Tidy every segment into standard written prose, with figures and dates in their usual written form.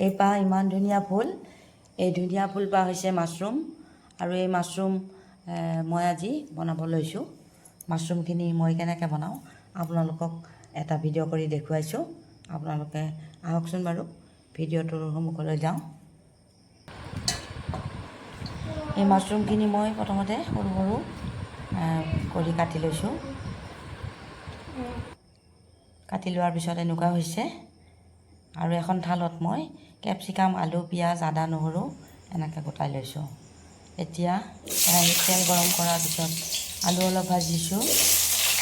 এইপাহ ইমান ধুনীয়া ফুল, এই ধুনীয়া ফুলপাহ হৈছে মাছৰুম। আৰু এই মাছৰুম মই আজি বনাব লৈছোঁ। মাছৰুমখিনি মই কেনেকৈ বনাওঁ আপোনালোকক এটা ভিডিঅ' কৰি দেখুৱাইছোঁ। আপোনালোকে আহকচোন বাৰু ভিডিঅ'টোৰ সন্মুখলৈ যাওঁ। এই মাছৰুমখিনি মই প্ৰথমতে সৰু সৰু কৰি কাটি লৈছোঁ। কাটি লোৱাৰ পিছত এনেকুৱা হৈছে। আৰু এখন থালত মই কেপচিকাম, আলু, পিঁয়াজ, আদা, নহৰু এনেকৈ গোটাই লৈছোঁ। এতিয়া কেৰাহীত তেল গৰম কৰাৰ পিছত আলু অলপ ভাজিছোঁ।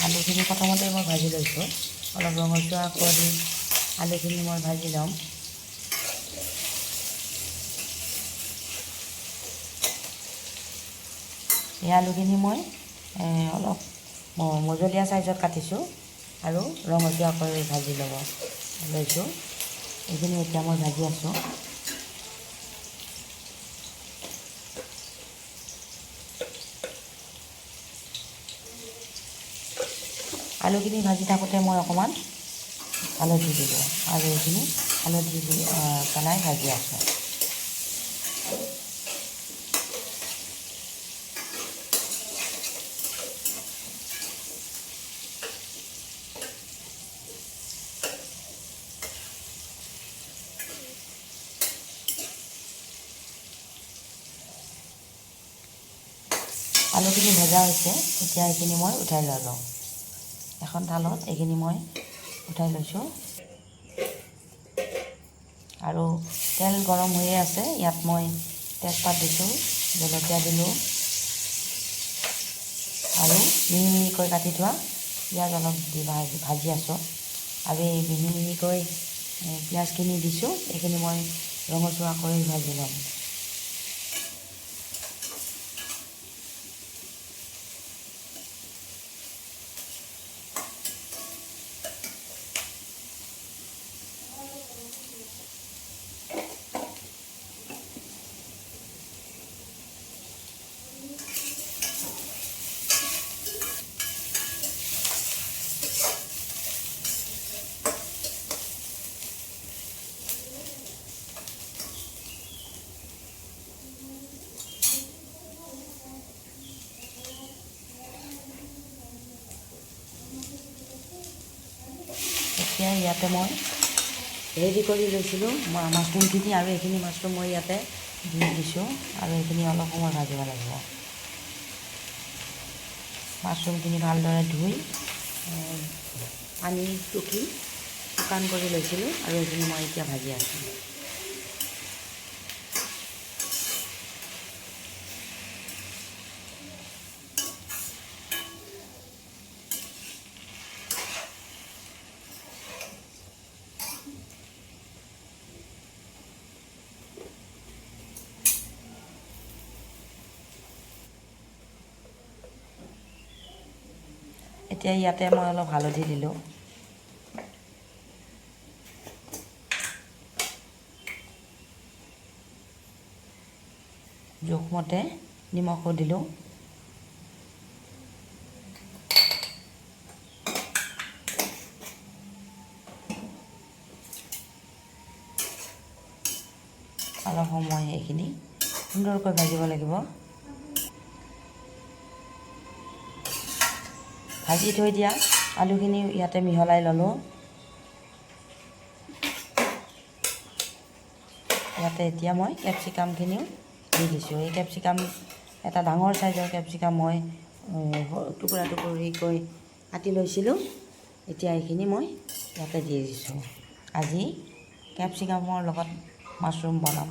আলুখিনি প্ৰথমতে মই ভাজি লৈছোঁ। অলপ ৰঙচুৱা কৰি আলুখিনি মই ভাজি ল'ম। এই আলুখিনি মই অলপ মজলীয়া চাইজত কাটিছোঁ আৰু ৰঙচুৱাকৈ ভাজি লৈছোঁ। এইখিনি এতিয়া মই ভাজি আছোঁ। আলুখিনি ভাজি থাকোঁতে মই অকণমান হালধি দিলোঁ আৰু এইখিনি হালধি দি পেলাই ভাজি আছোঁ। আলুখিনি ভজা হৈছে। এতিয়া এইখিনি মই উঠাই ল'লোঁ। এখন থালত এইখিনি মই উঠাই লৈছোঁ। আৰু তেল গৰম হৈয়ে আছে। ইয়াত মই তেজপাত দিছোঁ, জলকীয়া দিলোঁ আৰু মিহি মিহিকৈ কাটি থোৱা পিঁয়াজ অলপ দি ভাজি আছোঁ। আৰু এই মিহি মিহিকৈ পিঁয়াজখিনি দিছোঁ। এইখিনি মই ৰঙচুৱাকৈ ভাজি ল'ম। এতিয়া ইয়াতে মই ৰেডি কৰি লৈছিলোঁ মাছৰুমখিনি, আৰু এইখিনি মাছৰুম মই ইয়াতে দি দিছোঁ আৰু এইখিনি অলপ সময় ভাজিব লাগিব। মাছৰুমখিনি ভালদৰে ধুই পানী টুকি শুকান কৰি লৈছিলোঁ আৰু এইখিনি মই এতিয়া ভাজি আছোঁ। এতিয়া ইয়াতে মই অলপ হালধি দিলোঁ। জোখমতে নিমখো দিলোঁ। অলপ সময় এইখিনি সুন্দৰকৈ ভাজিব লাগিব। ভাজি থৈ দিয়া আলুখিনি ইয়াতে মিহলাই ল'লোঁ। ইয়াতে এতিয়া মই কেপচিকামখিনিও দি দিছোঁ। এই কেপচিকাম এটা ডাঙৰ চাইজৰ কেপচিকাম মই টুকুৰা টুকুৰিকৈ কাটি লৈছিলোঁ। এতিয়া এইখিনি মই ইয়াতে দি দিছোঁ। আজি কেপচিকামৰ লগত মাছৰুম বনাম।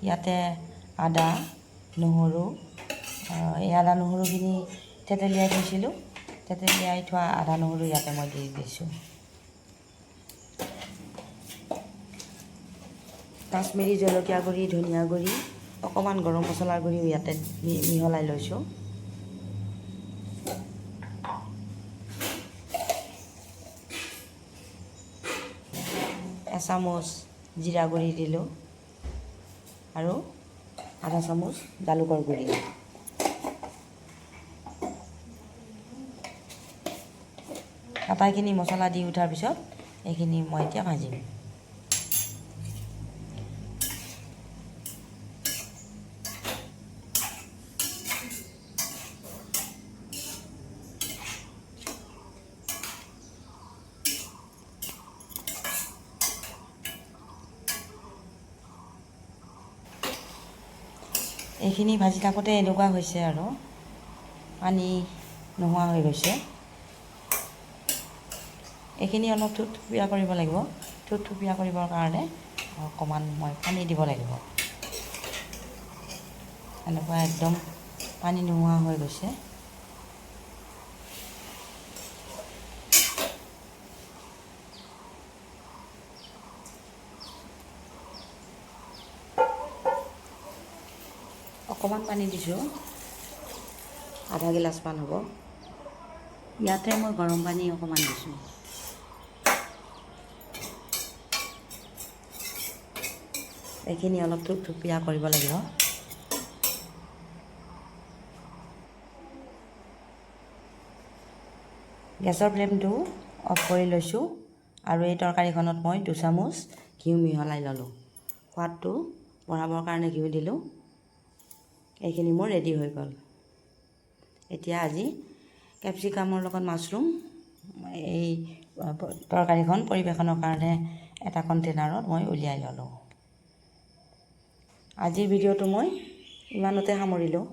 ইয়াতে আদা, নহৰু, এই আদা নহৰুখিনি থেতেলিয়াই থৈছিলোঁ। থেতেলিয়াই থোৱা আদা নহৰু ইয়াতে মই দি দিছোঁ। কাশ্মীৰী জলকীয়া গুড়ি, ধনিয়া গুড়ি, অকণমান গৰম মছলাৰ গুড়িও ইয়াতে মিহলাই লৈছোঁ। এচামুচ জিৰা গুড়ি দিলোঁ আৰু আধা চামুচ জালুকৰ গুড়ি। আটাইখিনি মছলা দি উঠাৰ পিছত এইখিনি মই এতিয়া ভাজিম। এইখিনি ভাজি থাকোঁতে এনেকুৱা হৈছে আৰু পানী নোহোৱা হৈ গৈছে। এইখিনি অলপ থুপথুপীয়া কৰিব লাগিব। থুপথুপীয়া কৰিবৰ কাৰণে অকণমান মই পানী দিব লাগিব। এনেকুৱা একদম পানী নোহোৱা হৈ গৈছে। অকণমান পানী দিছোঁ, আধা গিলাচমান হ'ব। ইয়াতে মই গৰম পানী অকণমান দিছোঁ। এইখিনি অলপ থুপথুপীয়া কৰিব লাগিব। গেছৰ ফ্লেমটো অফ কৰি লৈছোঁ আৰু এই তৰকাৰীখনত মই 2 চামুচ ঘিউ মিহলাই ল'লোঁ। সোৱাদটো বঢ়াবৰ কাৰণে ঘিউ দিলোঁ। এইখিনি মোৰ ৰেডি হৈ গ'ল। এতিয়া আজি কেপচিকামৰ লগত মাছৰুম এই তৰকাৰীখন পৰিৱেশনৰ কাৰণে এটা কণ্টেইনাৰত মই উলিয়াই ল'লোঁ। আজিৰ ভিডিঅ'টো মই ইমানতে সামৰিলোঁ।